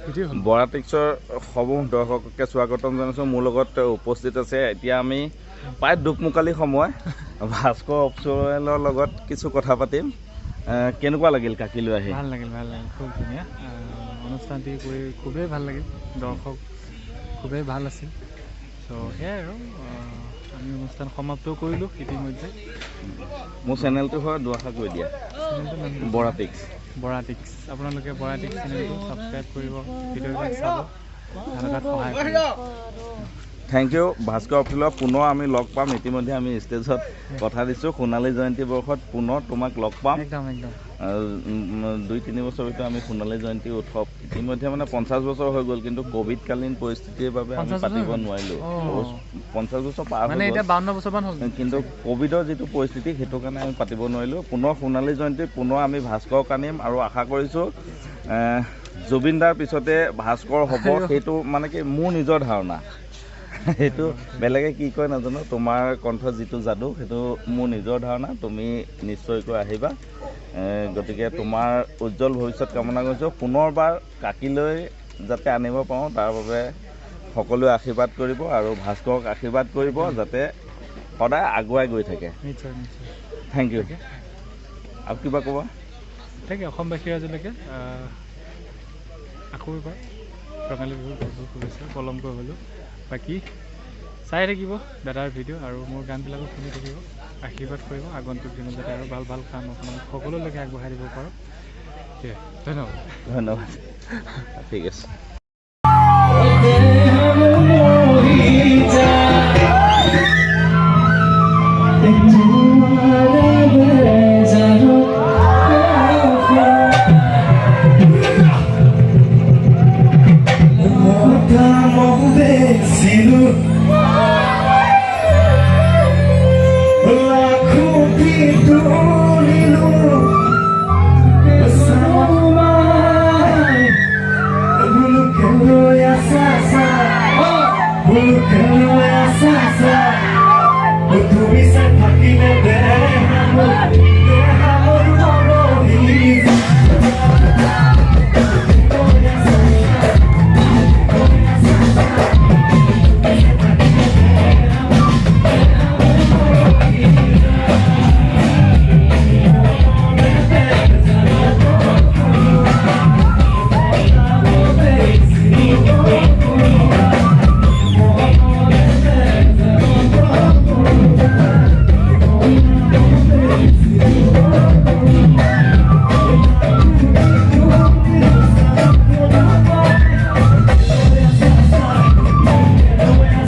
বৰাটিক্সৰ সমূহ দৰ্শককে স্বাগতম জনাইছোঁ। মোৰ লগত উপস্থিত আছে এতিয়া আমি প্ৰায় দুখমুকালি সময় ভাস্কৰ অপচুৱেলৰ লগত কিছু কথা পাতিম। কেনেকুৱা লাগিল কাকিলৈ আহি? ভাল লাগিল খুব ধুনীয়া অনুষ্ঠানটি কৰি খুবেই ভাল লাগিল, দৰ্শক খুবেই ভাল আছিল। চ' সেয়াই আৰু আমি অনুষ্ঠান সমাপ্ত কৰিলোঁ ইতিমধ্যে। মোৰ চেনেলটো হয় দুআষাৰ কৈ দিয়া, বৰাটিক্স। আপোনালোকে বৰাটিক্স চেনেলটো ছাবস্ক্ৰাইব কৰিব, ভিডিঅ'বিলাক চাব, ধন্যবাদ, সহায় কৰিব। Thank U. ভাস্কৰ অপচুৱেলক পুনৰ আমি লগ পাম। ইতিমধ্যে আমি ষ্টেজত কথা দিছোঁ, সোণালী জয়ন্তী বৰ্ষত পুনৰ তোমাক লগ পাম। একদম 2-3 বছৰ ভিতৰত আমি সোণালী জয়ন্তী উৎসৱ ইতিমধ্যে মানে 50 বছৰ হৈ গ'ল, কিন্তু ক'ভিডকালীন পৰিস্থিতিৰ বাবে আমি পাতিব নোৱাৰিলোঁ। 50 বছৰ পাৰ হৈ গ'ল, 52 বছৰমান হ'ল, কিন্তু ক'ভিডৰ যিটো পৰিস্থিতি সেইটো কাৰণে আমি পাতিব নোৱাৰিলোঁ। পুনৰ সোণালী জয়ন্তী পুনৰ আমি ভাস্কৰক আনিম আৰু আশা কৰিছোঁ জুবিন দাৰ পিছতে ভাস্কৰ হ'ব। সেইটো মানে কি মোৰ নিজৰ ধাৰণা, সেইটো বেলেগে কি কয় নাজানো। তোমাৰ কণ্ঠত যিটো যাদু সেইটো মোৰ নিজৰ ধাৰণা। তুমি নিশ্চয়কৈ আহিবা। গতিকে তোমাৰ উজ্জ্বল ভৱিষ্যত কামনা কৰিছোঁ। পুনৰবাৰ কাকিলৈ যাতে আনিব পাৰোঁ তাৰ বাবে সকলোৱে আশীৰ্বাদ কৰিব আৰু ভাস্কৰক আশীৰ্বাদ কৰিব যাতে সদায় আগুৱাই গৈ থাকে। Thank you. আৰু কিবা ক'বা? তাকে অসমবাসীৰ আজিলৈকে আকৌ এবাৰ ৰঙালী বিহুৰ বহুত বহুত শুভেচ্ছা। পলমকৈ হ'লোঁ, বাকী চাই থাকিব দাদাৰ ভিডিঅ' আৰু মোৰ গানবিলাকো শুনি থাকিব, আশীৰ্বাদ কৰিব আগন্তুক দিনত যাতে আৰু ভাল ভাল কাম আপোনালোক সকলোলৈকে আগবঢ়াই দিব পাৰোঁ। ধন্যবাদ। ঠিক আছে। Come on,